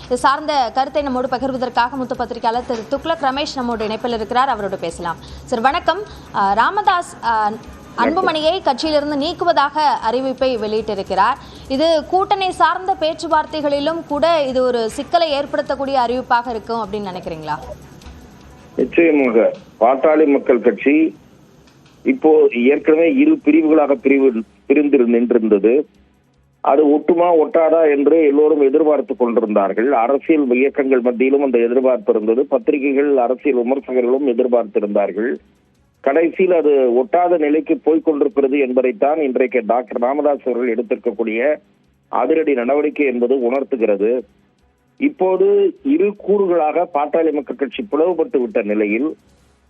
இது சார்ந்த கருத்தை நம்மோடு பகிர்வதற்காக மூத்த பத்திரிகையாளர் திரு துக்ளக் ரமேஷ் நம்மோடு இணைப்பில் இருக்கிறார். அவரோடு பேசலாம். சார் வணக்கம். ராமதாஸ் அன்புமணியை கட்சியிலிருந்து நீக்குவதாக அறிவிப்பை வெளியிட்டிருக்கிறார். இது கூட்டணி சார்ந்த பேச்சுவார்த்தைகளிலும் கூட இது ஒரு சிக்கலை ஏற்படுத்தக்கூடிய அறிவிப்பாக இருக்கும் அப்படின்னு நினைக்கிறீங்களா? நிச்சயமாக பாட்டாளி மக்கள் கட்சி இப்போ ஏற்கனவே இரு பிரிவுகளாக பிரிந்து நின்றிருந்தது. அது ஒட்டுமா ஒட்டாதா என்று எல்லோரும் எதிர்பார்த்து கொண்டிருந்தார்கள். அரசியல் இயக்கங்கள் மத்தியிலும் அந்த எதிர்பார்ப்பு இருந்தது. பத்திரிகைகள், அரசியல் விமர்சகர்களும் எதிர்பார்த்திருந்தார்கள். கடைசியில் அது ஒட்டாத நிலைக்கு போய்கொண்டிருக்கிறது என்பதைத்தான் இன்றைக்கு டாக்டர் ராமதாஸ் அவர்கள் எடுத்திருக்கக்கூடிய அதிரடி நடவடிக்கை என்பது உணர்த்துகிறது. இப்போது இரு கூறுகளாக பாட்டாளி மக்கள் கட்சி பிளவுபட்டு விட்ட நிலையில்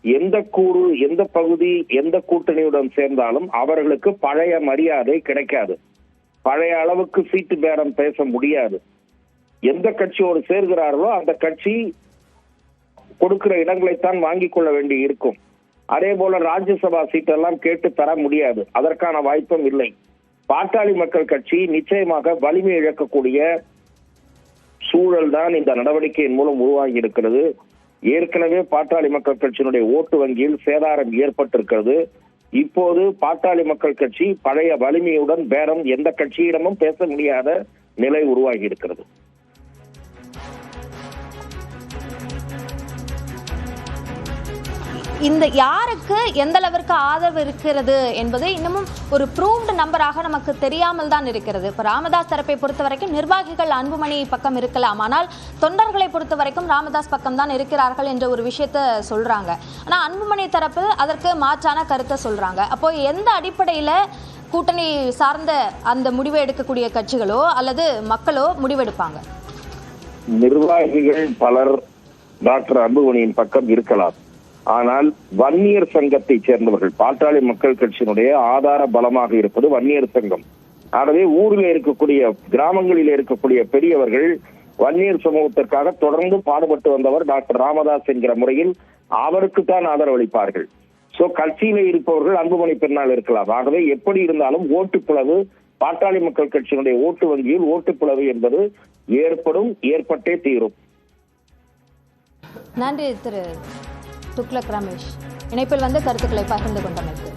எந்த கூறு, எந்த பகுதி, எந்த கூட்டணியுடன் சேர்ந்தாலும் அவர்களுக்கு பழைய மரியாதை கிடைக்காது. பழைய அளவுக்கு சீட்டு பேரம் பேச முடியாது. எந்த கட்சியோடு சேர்கிறார்களோ அந்த கட்சி கொடுக்கிற இடங்களைத்தான் வாங்கிக் கொள்ள வேண்டி இருக்கும். அதே போல ராஜ்யசபா சீட்டெல்லாம் கேட்டு பெற முடியாது. அதற்கான வாய்ப்பும் இல்லை. பாட்டாளி மக்கள் கட்சி நிச்சயமாக வலிமை இழக்கக்கூடிய சூழல் தான் இந்த நடவடிக்கையின் மூலம் உருவாகி இருக்கிறது. ஏற்கனவே பாட்டாளி மக்கள் கட்சியினுடைய ஓட்டு வங்கியில் சேதாரம் ஏற்பட்டிருக்கிறது. இப்போது பாட்டாளி மக்கள் கட்சி பழைய வலிமையுடன் பேரம் எந்த கட்சியிடமும் பேச முடியாத நிலை உருவாகி இருக்கிறது. இந்த யாருக்கு எந்த அளவிற்கு ஆதரவு இருக்கிறது என்பது இன்னமும் ஒரு ப்ரூவ்டு நம்பராக நமக்கு தெரியாமல் தான் இருக்கிறது. இப்போ ராமதாஸ் தரப்பை பொறுத்த வரைக்கும் நிர்வாகிகள் அன்புமணி பக்கம் இருக்கலாம், ஆனால் தொண்டர்களை பொறுத்த வரைக்கும் ராமதாஸ் பக்கம் தான் இருக்கிறார்கள் என்ற ஒரு விஷயத்த சொல்றாங்க. ஆனால் அன்புமணி தரப்பு அதற்கு மாற்றான கருத்தை சொல்றாங்க. அப்போ எந்த அடிப்படையில் கூட்டணி சார்ந்த அந்த முடிவை எடுக்கக்கூடிய கட்சிகளோ அல்லது மக்களோ முடிவெடுப்பாங்க? நிர்வாகிகள் பலர் டாக்டர் அன்புமணியின் பக்கம் இருக்கலாம். ஆனால் வன்னியர் சங்கத்தை சேர்ந்தவர்கள், பாட்டாளி மக்கள் கட்சியினுடைய ஆதார பலமாக இருப்பது வன்னியர் சங்கம். ஆகவே ஊரில் இருக்கக்கூடிய, கிராமங்களில் இருக்கக்கூடிய பெரியவர்கள் வன்னியர் சமூகத்திற்காக தொடர்ந்து பாடுபட்டு வந்தவர் டாக்டர் ராமதாஸ் என்கிற முறையில் அவருக்கு தான் ஆதரவளிப்பார்கள். சோ கட்சியில இருப்பவர்கள் அன்புமணி பின்னால் இருக்கலாம். ஆகவே எப்படி இருந்தாலும் ஓட்டுப்பிளவு, பாட்டாளி மக்கள் கட்சியினுடைய ஓட்டு வங்கியில் ஓட்டுப்பிளவு என்பது ஏற்பட்டே தீரும். நன்றி திரு துக்ளக் ரமேஷ், இணைப்பில் வந்து கருத்துக்களை பகிர்ந்து கொண்டமைக்கு.